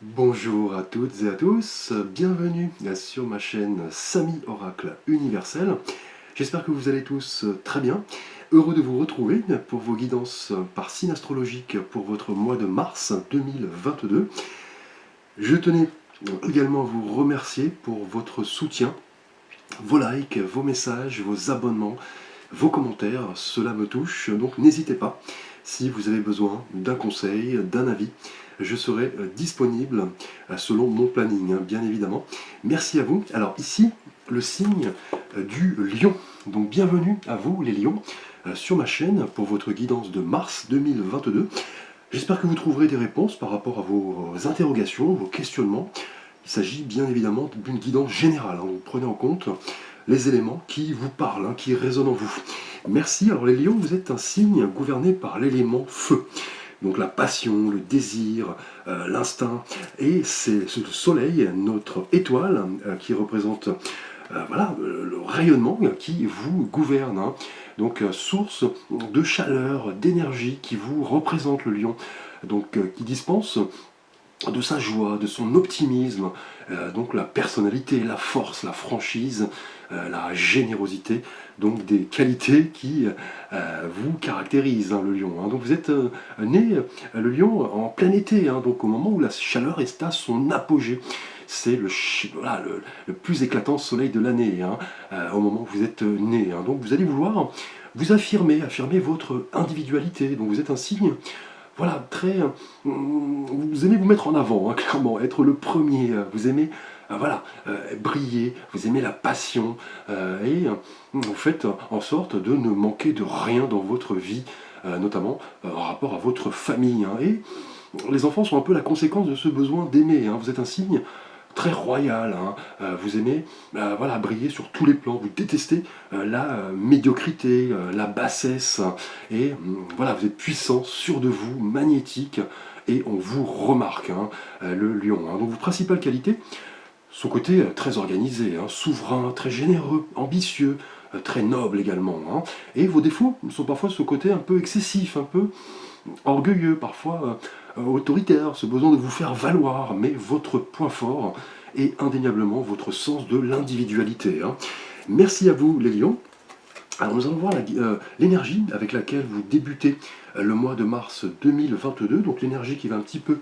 Bonjour à toutes et à tous, bienvenue sur ma chaîne Samy Oracle Universel. J'espère que vous allez tous très bien. Heureux de vous retrouver pour vos guidances par signe astrologique pour votre mois de mars 2022. Je tenais également à vous remercier pour votre soutien, vos likes, vos messages, vos abonnements, vos commentaires, cela me touche, donc n'hésitez pas. Si vous avez besoin d'un conseil, d'un avis, je serai disponible selon mon planning, bien évidemment. Merci à vous. Alors ici, le signe du lion. Donc bienvenue à vous les lions sur ma chaîne pour votre guidance de mars 2022. J'espère que vous trouverez des réponses par rapport à vos interrogations, vos questionnements. Il s'agit bien évidemment d'une guidance générale. Vous prenez en compte les éléments qui vous parlent, qui résonnent en vous. Merci. Alors les lions, vous êtes un signe gouverné par l'élément feu. Donc la passion, le désir, l'instinct. Et c'est le soleil, notre étoile, qui représente voilà, le rayonnement qui vous gouverne. Donc source de chaleur, d'énergie qui vous représente le lion. Donc qui dispense de sa joie, de son optimisme, donc la personnalité, la force, la franchise, la générosité, donc des qualités qui vous caractérisent, le lion. Donc vous êtes né, le lion, en plein été, donc au moment où la chaleur est à son apogée. C'est voilà, le plus éclatant soleil de l'année, au moment où vous êtes né. Donc vous allez vouloir vous affirmer votre individualité. Donc vous êtes un signe voilà, vous aimez vous mettre en avant, clairement, être le premier, vous aimez voilà, briller, vous aimez la passion, et vous faites en sorte de ne manquer de rien dans votre vie, notamment en rapport à votre famille. Et les enfants sont un peu la conséquence de ce besoin d'aimer. Vous êtes un signe très royal, vous aimez voilà, briller sur tous les plans, vous détestez la médiocrité, la bassesse, et voilà, vous êtes puissant, sûr de vous, magnétique, et on vous remarque, le lion. Donc vos principales qualités, son côté très organisé, souverain, très généreux, ambitieux, très noble également. Et vos défauts sont parfois ce côté un peu excessif, un peu orgueilleux, parfois autoritaire, ce besoin de vous faire valoir, mais votre point fort est indéniablement votre sens de l'individualité. Merci à vous les lions. Alors nous allons voir l'énergie avec laquelle vous débutez le mois de mars 2022, donc l'énergie qui va un petit peu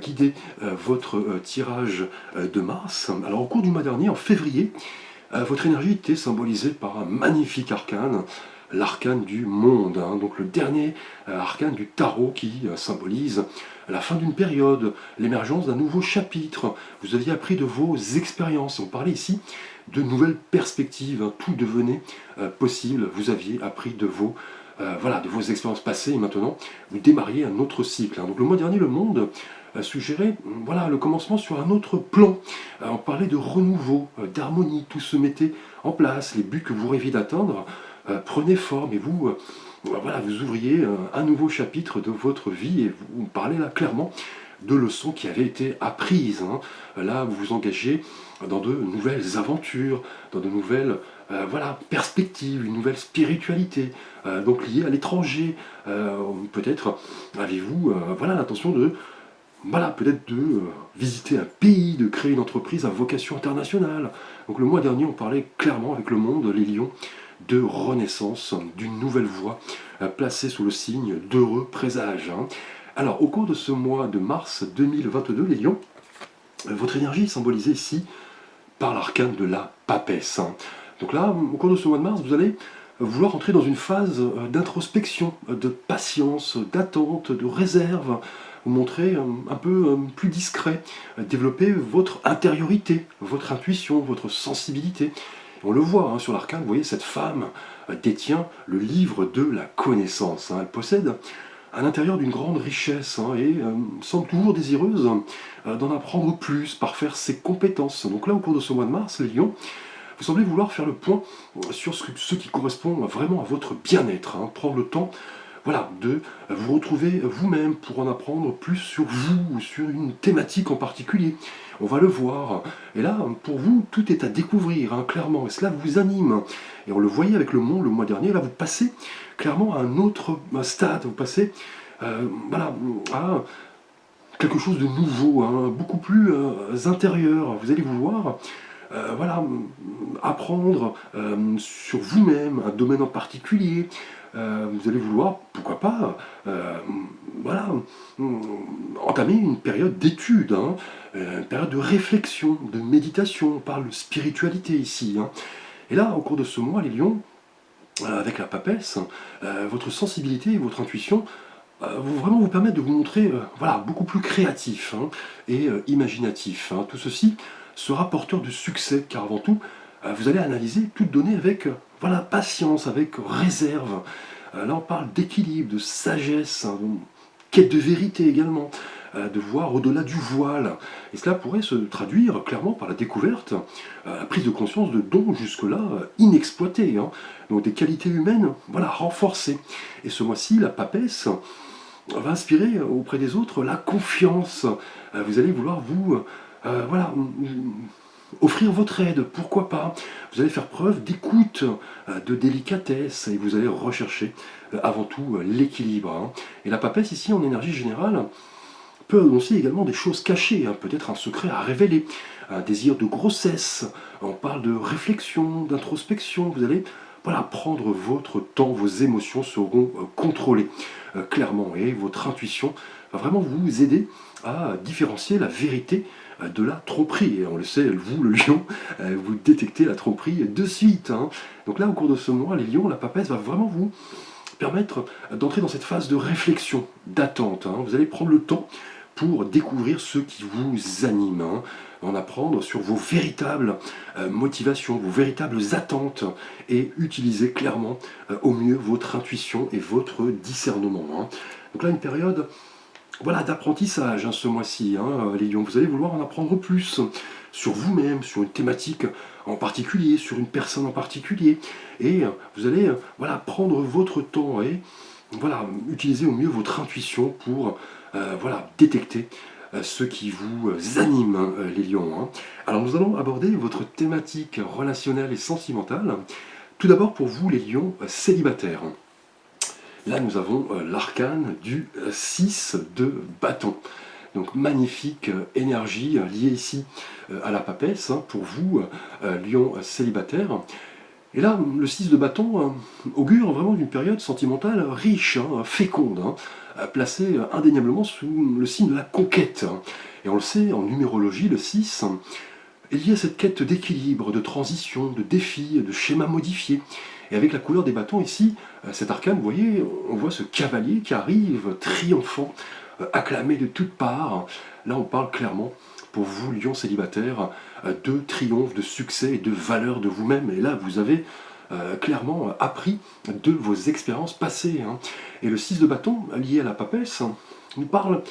guider votre tirage de mars. Alors au cours du mois dernier, en février, votre énergie était symbolisée par un magnifique arcane, l'arcane du monde, donc le dernier arcane du tarot qui symbolise la fin d'une période, l'émergence d'un nouveau chapitre. Vous aviez appris de vos expériences. On parlait ici de nouvelles perspectives, tout devenait possible. Vous aviez appris de vos voilà, de vos expériences passées, et maintenant vous démarriez un autre cycle. Donc le mois dernier, le monde suggérait voilà, le commencement sur un autre plan. On parlait de renouveau, d'harmonie, tout se mettait en place, les buts que vous rêviez d'atteindre prenaient forme, et vous, voilà, vous ouvriez un nouveau chapitre de votre vie, et vous parlez là clairement de leçons qui avaient été apprises. Là, vous vous engagez dans de nouvelles aventures, dans de nouvelles voilà, perspectives, une nouvelle spiritualité, donc liée à l'étranger. Peut-être avez-vous voilà, l'intention de voilà, peut-être de visiter un pays, de créer une entreprise à vocation internationale. Donc le mois dernier, on parlait clairement avec le monde, les lions, de renaissance, d'une nouvelle voie placée sous le signe d'heureux présages. Alors, au cours de ce mois de mars 2022, les lions, votre énergie est symbolisée ici par l'arcane de la papesse. Donc là, au cours de ce mois de mars, vous allez vouloir entrer dans une phase d'introspection, de patience, d'attente, de réserve, vous montrer un peu plus discret, développer votre intériorité, votre intuition, votre sensibilité. On le voit sur l'arcane, vous voyez, cette femme détient le livre de la connaissance. Elle possède à l'intérieur d'une grande richesse et semble toujours désireuse d'en apprendre plus, par faire ses compétences. Donc là, au cours de ce mois de mars, les lions, vous semblez vouloir faire le point sur ce qui correspond vraiment à votre bien-être, prendre le temps voilà, de vous retrouver vous-même pour en apprendre plus sur vous ou sur une thématique en particulier. On va le voir. Et là, pour vous, tout est à découvrir, clairement. Et cela vous anime. Et on le voyait avec le monde le mois dernier. Là, vous passez clairement à un autre stade. Vous passez voilà, à quelque chose de nouveau, hein, beaucoup plus intérieur. Vous allez vouloir voilà, apprendre sur vous-même, un domaine en particulier. Vous allez vouloir, pourquoi pas, voilà, mm, entamer une période d'étude, hein, une période de réflexion, de méditation. On parle de spiritualité ici, hein. Et là, au cours de ce mois, les lions, avec la papesse, votre sensibilité et votre intuition vont vraiment vous permettre de vous montrer voilà, beaucoup plus créatif, hein, et imaginatif, hein. Tout ceci sera porteur de succès, car avant tout, vous allez analyser toute donnée avec voilà, patience, avec réserve. Là, on parle d'équilibre, de sagesse, hein, de quête de vérité également, de voir au-delà du voile. Et cela pourrait se traduire clairement par la découverte, la prise de conscience de dons jusque-là inexploités, hein. Donc des qualités humaines voilà, renforcées. Et ce mois-ci, la papesse va inspirer auprès des autres la confiance. Vous allez vouloir vous voilà, offrir votre aide, pourquoi pas. Vous allez faire preuve d'écoute, de délicatesse, et vous allez rechercher avant tout l'équilibre, hein. Et la papesse ici, en énergie générale, peut annoncer également des choses cachées, hein, peut-être un secret à révéler, un désir de grossesse. On parle de réflexion, d'introspection. Vous allez voilà, prendre votre temps, vos émotions seront contrôlées clairement, et votre intuition va vraiment vous aider à différencier la vérité de la tromperie. Et on le sait, vous, le lion, vous détectez la tromperie de suite, hein. Donc là, au cours de ce mois, les lions, la papesse va vraiment vous permettre d'entrer dans cette phase de réflexion, d'attente, hein. Vous allez prendre le temps pour découvrir ce qui vous anime, hein, en apprendre sur vos véritables motivations, vos véritables attentes, et utiliser clairement au mieux votre intuition et votre discernement, hein. Donc là, une période voilà, d'apprentissage, hein, ce mois-ci, hein, les lions. Vous allez vouloir en apprendre plus sur vous-même, sur une thématique en particulier, sur une personne en particulier. Et vous allez voilà, prendre votre temps et voilà, utiliser au mieux votre intuition pour voilà, détecter ce qui vous anime, hein, les lions, hein. Alors nous allons aborder votre thématique relationnelle et sentimentale. Tout d'abord pour vous, les lions célibataires. Là, nous avons l'arcane du 6 de bâton. Donc magnifique énergie liée ici à la papesse, hein, pour vous, lion célibataire. Et là, le 6 de bâton augure vraiment d'une période sentimentale riche, hein, féconde, hein, placée indéniablement sous le signe de la conquête, hein. Et on le sait, en numérologie, le 6 est lié à cette quête d'équilibre, de transition, de défi, de schéma modifié. Et avec la couleur des bâtons ici, cet arcane, vous voyez, on voit ce cavalier qui arrive triomphant, acclamé de toutes parts. Là, on parle clairement, pour vous, lion célibataire, de triomphe, de succès et de valeur de vous-même. Et là, vous avez clairement appris de vos expériences passées, hein. Et le 6 de bâton, lié à la papesse, nous parle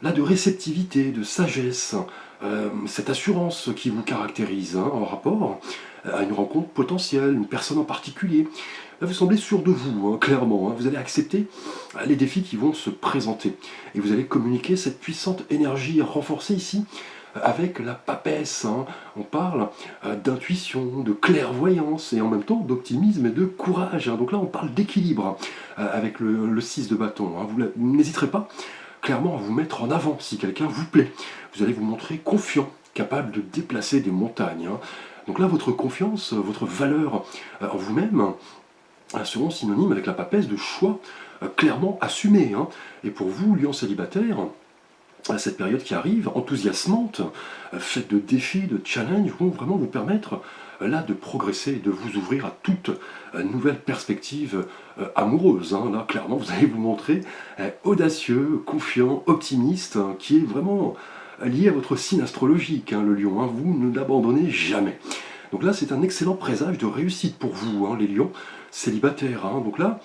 là de réceptivité, de sagesse, cette assurance qui vous caractérise, hein, en rapport à une rencontre potentielle, une personne en particulier. Là, vous semblez sûr de vous, hein, clairement, hein. Vous allez accepter les défis qui vont se présenter. Et vous allez communiquer cette puissante énergie renforcée ici avec la papesse, hein. On parle d'intuition, de clairvoyance, et en même temps d'optimisme et de courage, hein. Donc là, on parle d'équilibre avec le 6 de bâton, hein. Vous n'hésiterez pas clairement à vous mettre en avant si quelqu'un vous plaît. Vous allez vous montrer confiant, capable de déplacer des montagnes, hein. Donc là, votre confiance, votre valeur en vous-même seront synonymes avec la papesse de choix clairement assumés, hein. Et pour vous, lion célibataire, cette période qui arrive, enthousiasmante, faite de défis, de challenges, vont vraiment vous permettre là de progresser et de vous ouvrir à toute nouvelle perspective amoureuse, hein. Là, clairement, vous allez vous montrer audacieux, confiant, optimiste, hein, qui est vraiment lié à votre signe astrologique, hein, le lion, hein. Vous ne l'abandonnez jamais. Donc là, c'est un excellent présage de réussite pour vous, hein, les lions célibataires, hein. Donc là,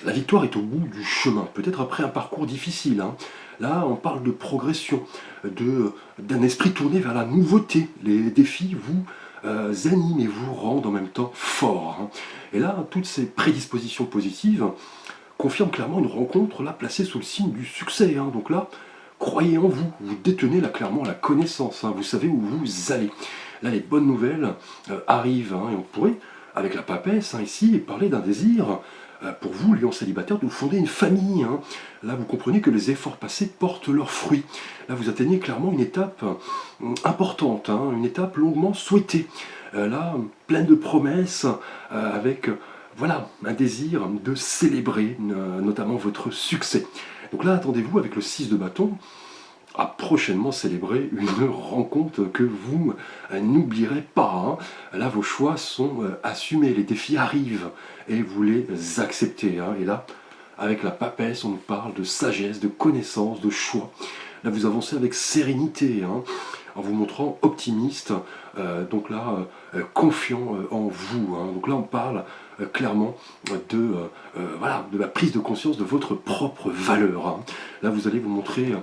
la victoire est au bout du chemin, peut-être après un parcours difficile, hein. Là, on parle de progression, d'un esprit tourné vers la nouveauté. Les défis vous animent et vous rendent en même temps fort, hein. Et là, toutes ces prédispositions positives confirment clairement une rencontre là placée sous le signe du succès, hein. Donc là, croyez en vous, vous détenez là clairement la connaissance, hein. Vous savez où vous allez. Là, les bonnes nouvelles arrivent, hein, et on pourrait, avec la papesse, hein, ici, parler d'un désir pour vous, lion célibataire, de fonder une famille, hein. Là, vous comprenez que les efforts passés portent leurs fruits. Là, vous atteignez clairement une étape importante, hein, une étape longuement souhaitée. Là, pleine de promesses, avec voilà, un désir de célébrer notamment votre succès. Donc là, attendez-vous avec le 6 de bâton à prochainement célébrer une rencontre que vous n'oublierez pas, hein. Là, vos choix sont assumés, les défis arrivent et vous les acceptez, hein. Et là, avec la papesse, on nous parle de sagesse, de connaissance, de choix. Là, vous avancez avec sérénité, hein, en vous montrant optimiste, donc là, confiant en vous, hein. Donc là, on parle clairement voilà, de la prise de conscience de votre propre valeur, hein. Là, vous allez vous montrer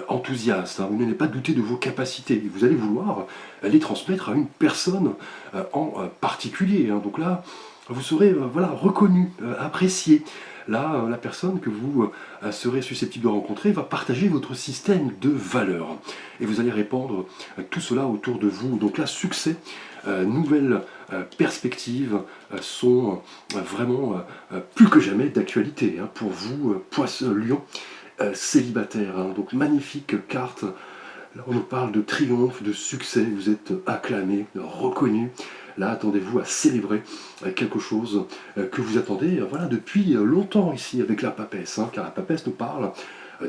enthousiaste, hein. Vous n'allez pas douter de vos capacités, vous allez vouloir les transmettre à une personne en particulier, hein. Donc là, vous serez voilà, reconnu, apprécié. Là, la personne que vous serez susceptible de rencontrer va partager votre système de valeurs. Et vous allez répandre tout cela autour de vous. Donc là, succès, nouvelles perspectives sont vraiment plus que jamais d'actualité, hein, pour vous, Poisson, Lion, célibataire, hein. Donc magnifique carte. Là, on nous parle de triomphe, de succès, vous êtes acclamé, reconnu. Là, attendez-vous à célébrer quelque chose que vous attendez voilà, depuis longtemps ici avec la papesse, hein, car la papesse nous parle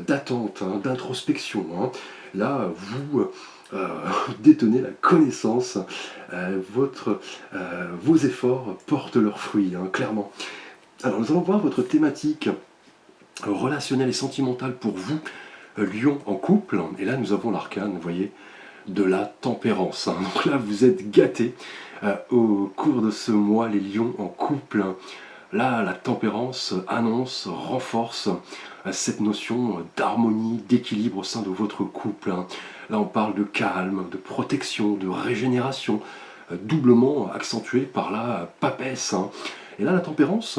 d'attente, hein, d'introspection, hein. Là, vous détenez la connaissance, vos efforts portent leurs fruits, hein, clairement. Alors, nous allons voir votre thématique relationnelle et sentimentale pour vous, Lion en couple. Et là, nous avons l'arcane, vous voyez, de la tempérance, hein. Donc là, vous êtes gâtés au cours de ce mois, les lions en couple. Là, la tempérance annonce, renforce cette notion d'harmonie, d'équilibre au sein de votre couple, hein. Là, on parle de calme, de protection, de régénération, doublement accentuée par la papesse, hein. Et là, la tempérance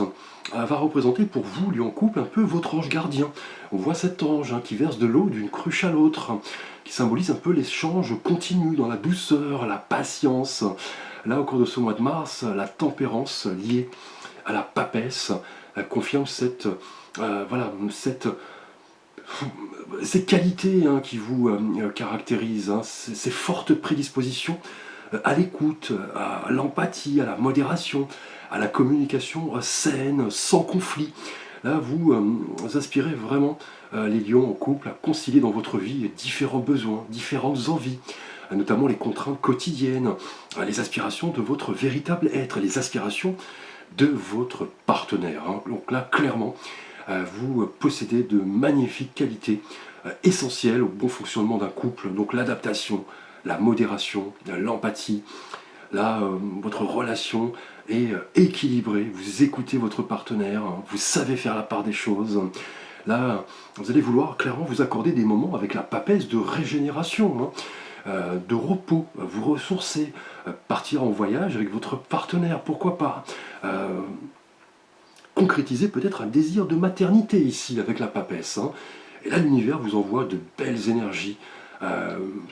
va représenter pour vous, lion en couple, un peu votre ange gardien. On voit cet ange, hein, qui verse de l'eau d'une cruche à l'autre, hein, qui symbolise un peu l'échange continu dans la douceur, la patience. Là, au cours de ce mois de mars, la tempérance liée à la papesse confirme voilà, ces qualités, hein, qui vous caractérisent, hein, ces fortes prédispositions à l'écoute, à l'empathie, à la modération, à la communication saine, sans conflit. Là, vous aspirez vraiment, les lions en couple, à concilier dans votre vie différents besoins, différentes envies, notamment les contraintes quotidiennes, les aspirations de votre véritable être, les aspirations de votre partenaire, hein. Donc là, clairement, vous possédez de magnifiques qualités essentielles au bon fonctionnement d'un couple, donc l'adaptation, la modération, l'empathie. Là, votre relation est équilibrée, vous écoutez votre partenaire, hein, vous savez faire la part des choses. Là, vous allez vouloir clairement vous accorder des moments avec la papesse de régénération, hein, de repos, vous ressourcer, partir en voyage avec votre partenaire, pourquoi pas. Concrétiser peut-être un désir de maternité ici avec la papesse, hein. Et là, l'univers vous envoie de belles énergies,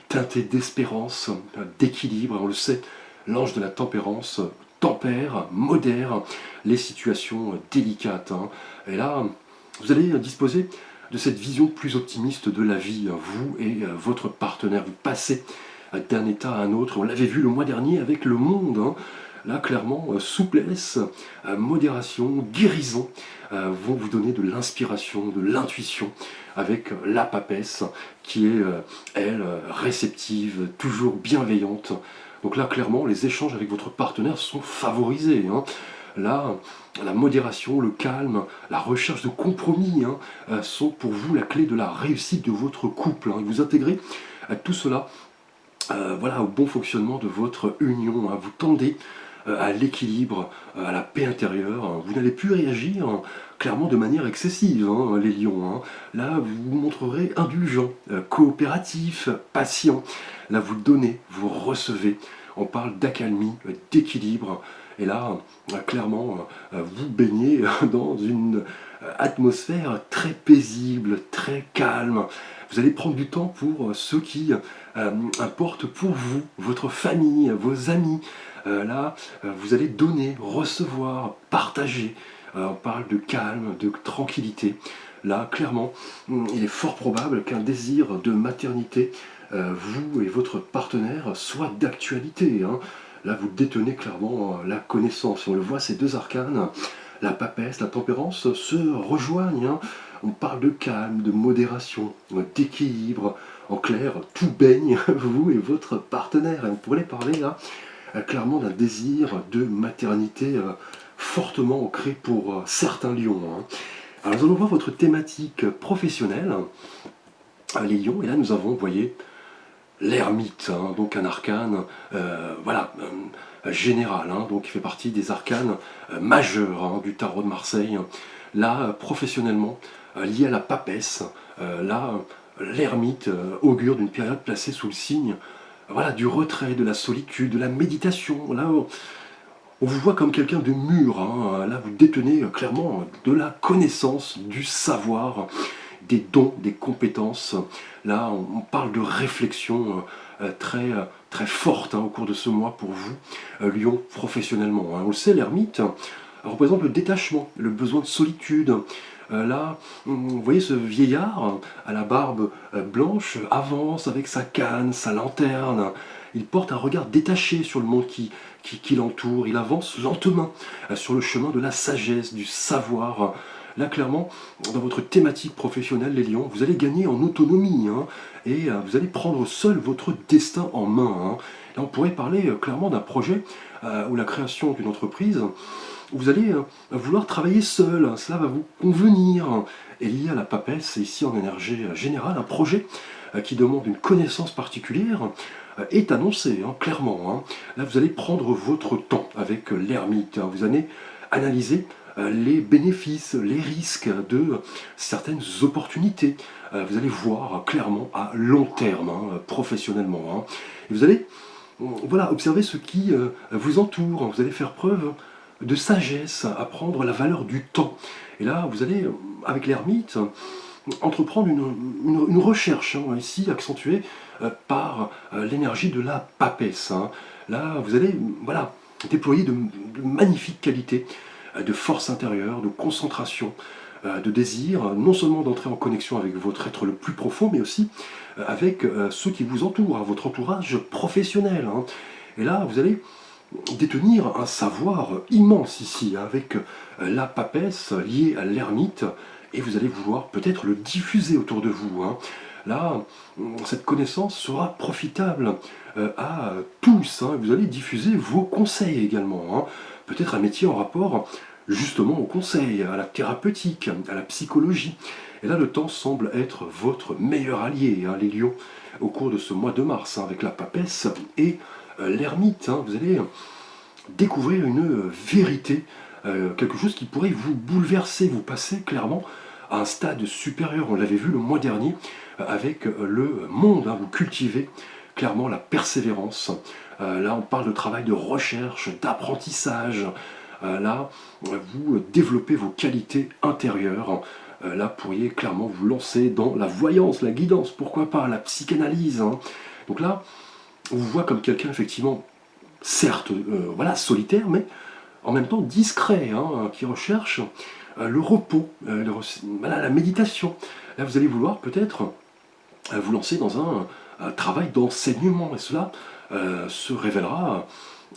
teintées d'espérance, d'équilibre. On le sait, l'ange de la tempérance tempère, modère les situations délicates, hein. Et là, vous allez disposer de cette vision plus optimiste de la vie, vous et votre partenaire. Vous passez d'un état à un autre. On l'avait vu le mois dernier avec le monde, hein. Là, clairement, souplesse, modération, guérison vont vous donner de l'inspiration, de l'intuition, avec la papesse qui est, elle, réceptive, toujours bienveillante. Donc là, clairement, les échanges avec votre partenaire sont favorisés, hein. Là, la modération, le calme, la recherche de compromis, hein, sont pour vous la clé de la réussite de votre couple, hein. Vous intégrez tout cela voilà, au bon fonctionnement de votre union, hein. Vous tendez à l'équilibre, à la paix intérieure, hein. Vous n'allez plus réagir, hein, clairement de manière excessive, hein, les lions, hein. Là, vous vous montrerez indulgent, coopératif, patient. Là, vous donnez, vous recevez. On parle d'accalmie, d'équilibre. Et là, clairement, vous baignez dans une atmosphère très paisible, très calme. Vous allez prendre du temps pour ce qui importe pour vous, votre famille, vos amis. Là, vous allez donner, recevoir, partager. on parle de calme, de tranquillité. Là, clairement, il est fort probable qu'un désir de maternité, vous et votre partenaire, soit d'actualité, hein. Là, vous détenez clairement la connaissance. On le voit, ces deux arcanes, la papesse, la tempérance, se rejoignent, hein. On parle de calme, de modération, d'équilibre. En clair, tout baigne, vous et votre partenaire. Et on pourrait parler là clairement d'un désir de maternité fortement ancré pour certains lions, hein. Alors nous allons voir votre thématique professionnelle, les lions, et là nous avons, vous voyez, l'ermite, hein, donc un arcane voilà, général, hein, donc il fait partie des arcanes majeurs, hein, du tarot de Marseille. Là, professionnellement, lié à la papesse, là, l'ermite augure d'une période placée sous le signe voilà, du retrait, de la solitude, de la méditation. Là, on vous voit comme quelqu'un de mûr, hein. Là vous détenez clairement de la connaissance, du savoir, des dons, des compétences. Là on parle de réflexion très, très forte, hein, au cours de ce mois pour vous, Lion, professionnellement, hein. On le sait, l'ermite représente le détachement, le besoin de solitude. Là, vous voyez ce vieillard à la barbe blanche avance avec sa canne, sa lanterne. Il porte un regard détaché sur le monde qui l'entoure. Il avance lentement sur le chemin de la sagesse, du savoir. Là, clairement, dans votre thématique professionnelle, les lions, vous allez gagner en autonomie, hein, et vous allez prendre seul votre destin en main, hein. Là, on pourrait parler clairement d'un projet ou la création d'une entreprise. Vous allez vouloir travailler seul, cela va vous convenir. Et lié à la papesse, c'est ici en énergie générale, un projet qui demande une connaissance particulière est annoncé, hein, clairement, hein. Là, vous allez prendre votre temps avec l'ermite, hein. Vous allez analyser les bénéfices, les risques de certaines opportunités. Vous allez voir clairement à long terme, hein, professionnellement, hein. Et vous allez voilà, observer ce qui vous entoure. Vous allez faire preuve de sagesse, apprendre la valeur du temps. Et là, vous allez, avec l'ermite, entreprendre une recherche, hein, ici accentuée par l'énergie de la papesse, hein. Là, vous allez voilà, déployer de magnifiques qualités de force intérieure, de concentration, de désir, non seulement d'entrer en connexion avec votre être le plus profond, mais aussi avec ceux qui vous entourent, hein, votre entourage professionnel, hein. Et là, vous allez détenir un savoir immense ici, hein, avec la papesse liée à l'ermite, et vous allez vouloir peut-être le diffuser autour de vous, hein. Là, cette connaissance sera profitable à tous, hein. Vous allez diffuser vos conseils également, hein. Peut-être un métier en rapport justement au conseil, à la thérapeutique, à la psychologie. Et là, le temps semble être votre meilleur allié, hein, les lions, au cours de ce mois de mars, hein, avec la papesse et l'ermite, hein. Vous allez découvrir une vérité, quelque chose qui pourrait vous bouleverser, vous passer clairement à un stade supérieur. On l'avait vu le mois dernier avec le monde, hein. Vous cultivez clairement la persévérance. Là, on parle de travail de recherche, d'apprentissage. Là, vous développez vos qualités intérieures. Là, vous pourriez clairement vous lancer dans la voyance, la guidance, pourquoi pas, la psychanalyse, hein. Donc là, on vous voit comme quelqu'un, effectivement, certes, voilà, solitaire, mais en même temps discret, hein, qui recherche le repos, voilà, la méditation. Là, vous allez vouloir peut-être vous lancer dans un travail d'enseignement, et cela se révélera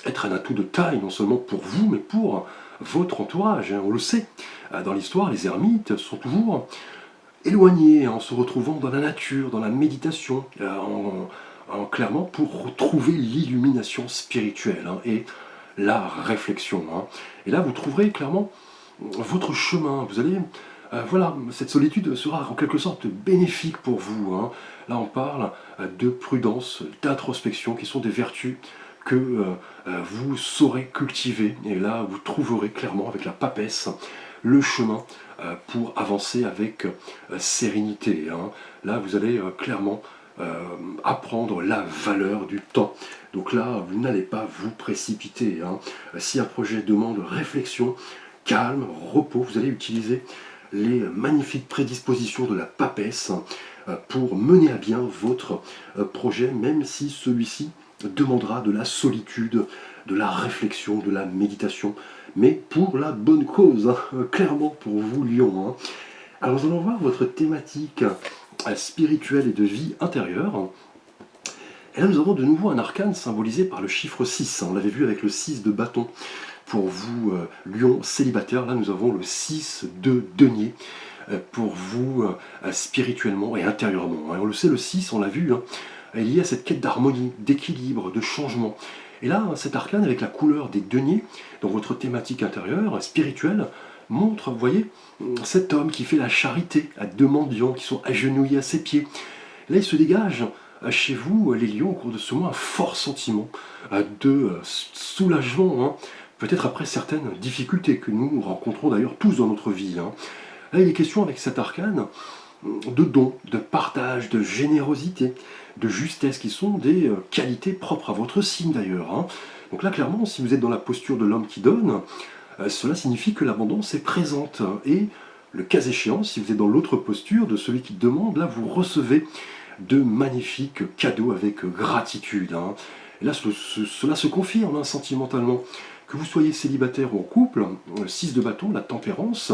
être un atout de taille, non seulement pour vous, mais pour votre entourage, hein. On le sait, dans l'histoire, les ermites sont toujours éloignés, hein, en se retrouvant dans la nature, dans la méditation, clairement pour retrouver l'illumination spirituelle, hein, et la réflexion, hein. Et là, vous trouverez clairement votre chemin. Vous allez, voilà, cette solitude sera en quelque sorte bénéfique pour vous, hein. Là, on parle de prudence, d'introspection, qui sont des vertus que vous saurez cultiver. Et là, vous trouverez clairement, avec la papesse, le chemin pour avancer avec sérénité, hein. Là, vous allez clairement apprendre la valeur du temps. Donc là, vous n'allez pas vous précipiter, hein. Si un projet demande réflexion, calme, repos, vous allez utiliser les magnifiques prédispositions de la papesse pour mener à bien votre projet, même si celui-ci demandera de la solitude, de la réflexion, de la méditation, mais pour la bonne cause, hein, clairement pour vous, Lion, hein. Alors nous allons voir votre thématique spirituelle et de vie intérieure. Et là, nous avons de nouveau un arcane symbolisé par le chiffre 6. On l'avait vu avec le 6 de bâton. Pour vous, lion célibataire, là, nous avons le 6 de denier pour vous spirituellement et intérieurement. Et on le sait, le 6, on l'a vu, hein, est lié à cette quête d'harmonie, d'équilibre, de changement. Et là, cet arcane, avec la couleur des deniers, dans votre thématique intérieure, spirituelle, montre, vous voyez, cet homme qui fait la charité à deux mendiants qui sont agenouillés à ses pieds. Là, il se dégage chez vous, les lions, au cours de ce mois, un fort sentiment de soulagement, hein, peut-être après certaines difficultés que nous rencontrons d'ailleurs tous dans notre vie, hein. Là, il est question avec cet arcane de dons, de partage, de générosité, de justesse, qui sont des qualités propres à votre signe d'ailleurs, hein. Donc là, clairement, si vous êtes dans la posture de l'homme qui donne, cela signifie que l'abondance est présente. Et le cas échéant, si vous êtes dans l'autre posture de celui qui demande, là, vous recevez de magnifiques cadeaux avec gratitude, hein. Et là, cela se confirme, hein, sentimentalement. Que vous soyez célibataire ou en couple, le 6 de bâton, la tempérance,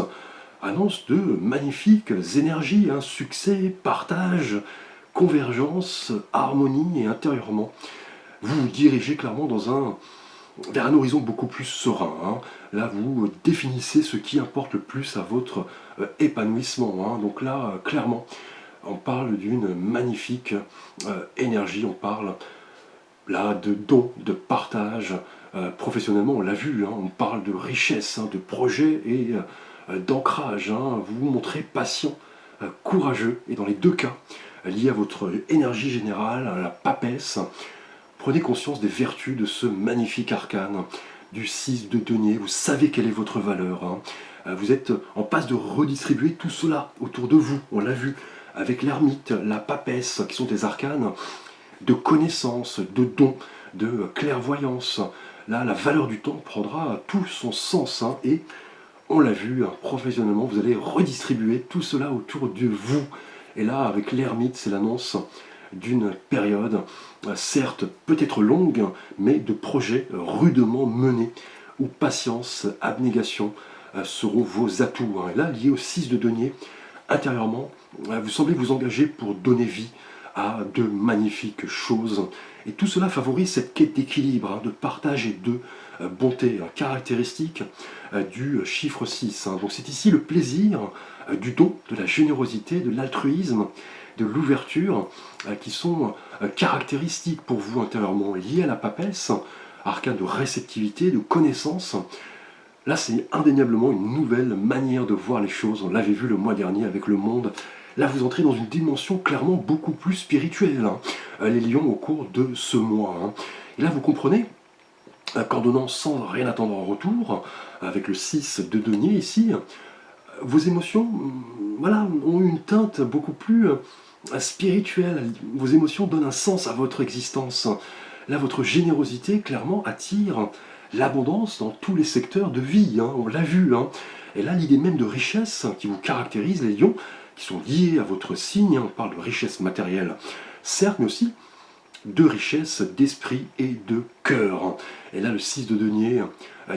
annonce de magnifiques énergies, hein, succès, partage, convergence, harmonie et intérieurement. Vous vous dirigez clairement vers un horizon beaucoup plus serein, hein. Là, vous définissez ce qui importe le plus à votre épanouissement, hein. Donc là, clairement, on parle d'une magnifique énergie, on parle là de dons, de partage. Professionnellement, on l'a vu, hein, on parle de richesse, hein, de projet et d'ancrage, hein. Vous vous montrez patient, courageux, et dans les deux cas, lié à votre énergie générale, à la papesse, prenez conscience des vertus de ce magnifique arcane du 6 de denier. Vous savez quelle est votre valeur, hein. Vous êtes en passe de redistribuer tout cela autour de vous, on l'a vu, avec l'ermite, la papesse, qui sont des arcanes de connaissance, de dons, de clairvoyance. Là, la valeur du temps prendra tout son sens, hein, et on l'a vu, hein, professionnellement, vous allez redistribuer tout cela autour de vous. Et là, avec l'ermite, c'est l'annonce d'une période, certes peut-être longue, mais de projets rudement menés, où patience, abnégation seront vos atouts, hein. Et là, lié au 6 de denier, intérieurement, vous semblez vous engager pour donner vie à de magnifiques choses. Et tout cela favorise cette quête d'équilibre, hein, de partage et de bonté, hein, caractéristique du chiffre 6, hein. Donc c'est ici le plaisir du don, de la générosité, de l'altruisme, de l'ouverture, qui sont caractéristiques pour vous intérieurement, liées à la papesse, arcane de réceptivité, de connaissance. Là, c'est indéniablement une nouvelle manière de voir les choses. On l'avait vu le mois dernier avec le monde. Là, vous entrez dans une dimension clairement beaucoup plus spirituelle, hein, les lions, au cours de ce mois, hein. Et là, vous comprenez qu'en donnant sans rien attendre en retour, avec le 6 de denier ici, vos émotions, voilà, ont une teinte beaucoup plus spirituelle. Vos émotions donnent un sens à votre existence. Là, votre générosité, clairement, attire l'abondance dans tous les secteurs de vie, hein, on l'a vu, hein. Et là, l'idée même de richesse qui vous caractérise, les lions, qui sont liés à votre signe, hein, on parle de richesse matérielle, certes, mais aussi de richesse d'esprit et de cœur, hein. Et là, le 6 de denier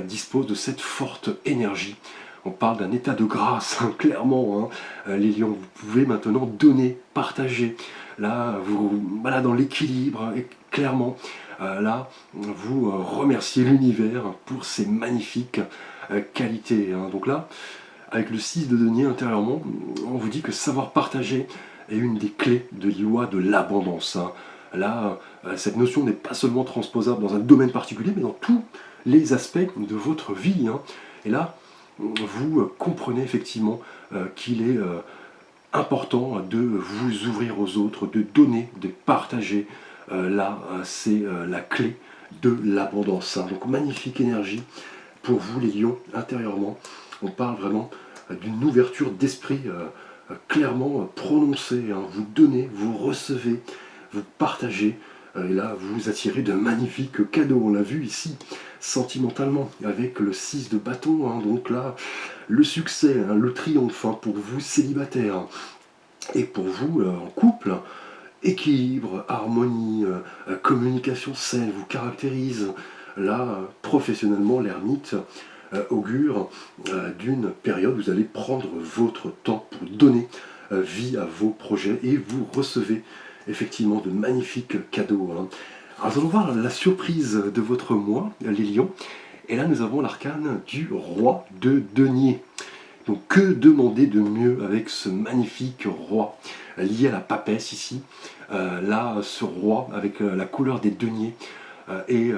dispose de cette forte énergie. On parle d'un état de grâce, hein, clairement, hein. Les lions, vous pouvez maintenant donner, partager. Là, voilà, dans l'équilibre, hein, et clairement, là, vous remerciez l'univers pour ses magnifiques qualités, hein. Donc là, avec le 6 de denier intérieurement, on vous dit que savoir partager est une des clés de l'IOA de l'abondance, hein. Là, cette notion n'est pas seulement transposable dans un domaine particulier, mais dans tous les aspects de votre vie, hein. Et là, vous comprenez effectivement qu'il est important de vous ouvrir aux autres, de donner, de partager. Là, c'est la clé de l'abondance, hein. Donc, magnifique énergie pour vous, les lions, intérieurement. On parle vraiment d'une ouverture d'esprit clairement prononcée, hein. Vous donnez, vous recevez, vous partagez. Et là, vous attirez de magnifiques cadeaux. On l'a vu ici, sentimentalement, avec le 6 de bâton, hein. Donc là, le succès, hein, le triomphe, hein, pour vous célibataires. Et pour vous, en couple, équilibre, harmonie, communication saine vous caractérise. Là, professionnellement, l'ermite augure d'une période où vous allez prendre votre temps pour donner vie à vos projets et vous recevez effectivement de magnifiques cadeaux, hein. Alors, nous allons voir la surprise de votre mois, les lions. Et là, nous avons l'arcane du roi de denier. Donc, que demander de mieux avec ce magnifique roi lié à la papesse ici. Là, ce roi avec la couleur des deniers est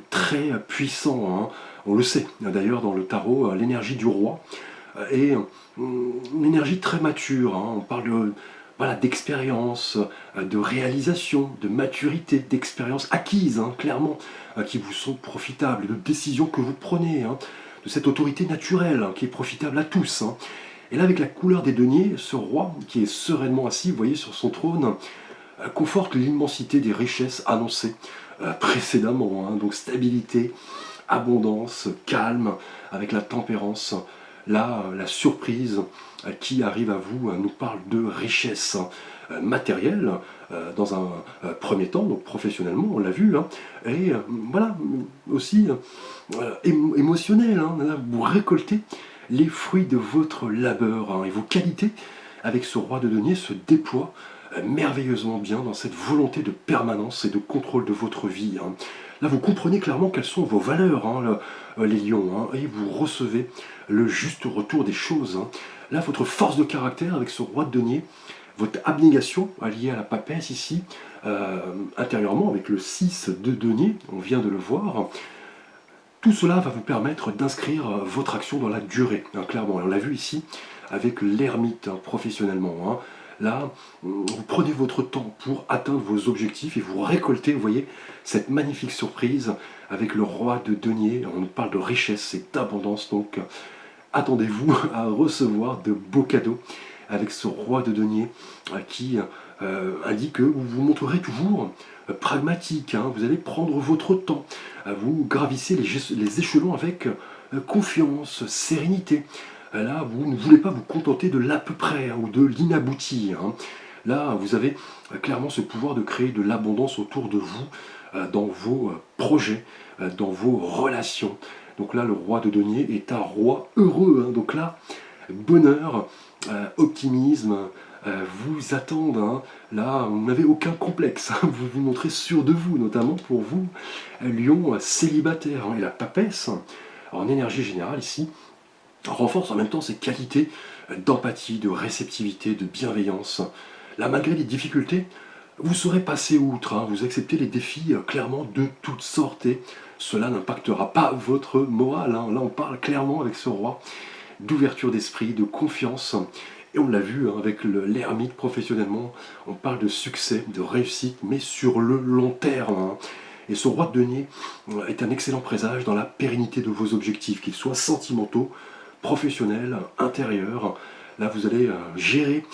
très puissant, hein. On le sait d'ailleurs dans le tarot, l'énergie du roi est une énergie très mature, hein. On parle de, voilà, d'expérience, de réalisation, de maturité, d'expériences acquises, hein, clairement, qui vous sont profitables, de décisions que vous prenez, hein, de cette autorité naturelle, hein, qui est profitable à tous, hein. Et là, avec la couleur des deniers, ce roi qui est sereinement assis, vous voyez, sur son trône, conforte l'immensité des richesses annoncées précédemment, hein. Donc stabilité, abondance, calme, avec la tempérance. Là, la surprise qui arrive à vous nous parle de richesse matérielle dans un premier temps, donc professionnellement, on l'a vu, hein, et voilà, aussi émotionnel, hein. Là, vous récoltez les fruits de votre labeur, hein, et vos qualités avec ce roi de denier se déploient merveilleusement bien dans cette volonté de permanence et de contrôle de votre vie, hein. Là, vous comprenez clairement quelles sont vos valeurs, hein, les lions, hein, et vous recevez le juste retour des choses, hein. Là, votre force de caractère avec ce roi de denier, votre abnégation liée à la papesse ici, intérieurement avec le 6 de denier, on vient de le voir, tout cela va vous permettre d'inscrire votre action dans la durée, hein, clairement. Et on l'a vu ici avec l'ermite, hein, professionnellement, hein. Là, vous prenez votre temps pour atteindre vos objectifs et vous récoltez, vous voyez, cette magnifique surprise avec le roi de denier. On parle de richesse et d'abondance, donc attendez-vous à recevoir de beaux cadeaux avec ce roi de denier qui indique que vous vous montrerez toujours pragmatique, hein. Vous allez prendre votre temps, vous gravissez les échelons avec confiance, sérénité. Là, vous ne voulez pas vous contenter de l'à peu près, hein, ou de l'inabouti, hein. Là, vous avez clairement ce pouvoir de créer de l'abondance autour de vous, dans vos projets, dans vos relations. Donc là, le roi de denier est un roi heureux, hein. Donc là, bonheur, optimisme vous attendent, hein. Là, vous n'avez aucun complexe, hein. Vous vous montrez sûr de vous, notamment pour vous, lion célibataire, hein. Et la papesse, en énergie générale ici, renforce en même temps ses qualités d'empathie, de réceptivité, de bienveillance. Là, malgré les difficultés, vous saurez passer outre, hein. Vous acceptez les défis clairement de toutes sortes et cela n'impactera pas votre morale, hein. Là, on parle clairement avec ce roi d'ouverture d'esprit, de confiance. Et on l'a vu, hein, avec l'ermite professionnellement, on parle de succès, de réussite, mais sur le long terme, hein. Et ce roi de denier est un excellent présage dans la pérennité de vos objectifs, qu'ils soient sentimentaux, professionnels, intérieurs. Là, vous allez gérer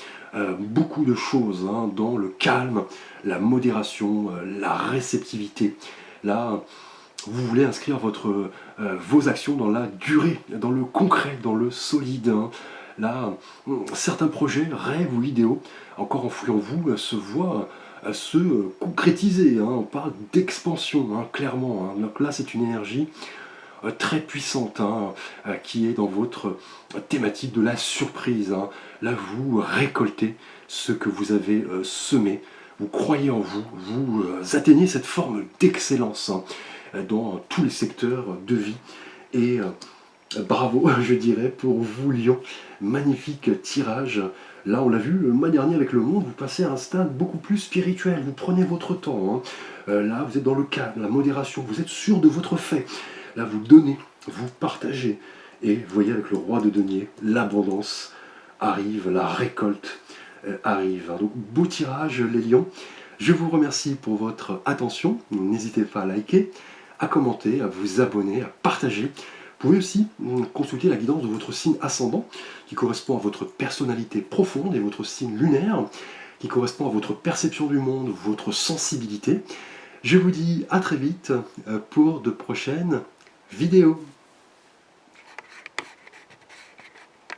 beaucoup de choses, hein, dans le calme, la modération, la réceptivité. Là, vous voulez inscrire vos actions dans la durée, dans le concret, dans le solide, hein. Là, certains projets, rêves ou idéaux, encore enfouis en vous, se voient se concrétiser, hein. On parle d'expansion, hein, clairement, hein. Donc là, c'est une énergie très puissante, hein, qui est dans votre thématique de la surprise, hein. Là, vous récoltez ce que vous avez semé, vous croyez en vous, vous atteignez cette forme d'excellence, hein, dans tous les secteurs de vie. Et bravo, je dirais, pour vous, Lion. Magnifique tirage. Là, on l'a vu le mois dernier avec le monde, vous passez à un stade beaucoup plus spirituel, vous prenez votre temps, hein. Là, vous êtes dans le calme, la modération, vous êtes sûr de votre fait. Là, vous donnez, vous partagez. Et vous voyez, avec le roi de denier, l'abondance arrive, la récolte arrive, hein. Donc, beau tirage, les lions. Je vous remercie pour votre attention. N'hésitez pas à liker, à commenter, à vous abonner, à partager. Vous pouvez aussi consulter la guidance de votre signe ascendant, qui correspond à votre personnalité profonde, et votre signe lunaire, qui correspond à votre perception du monde, votre sensibilité. Je vous dis à très vite pour de prochaines vidéos.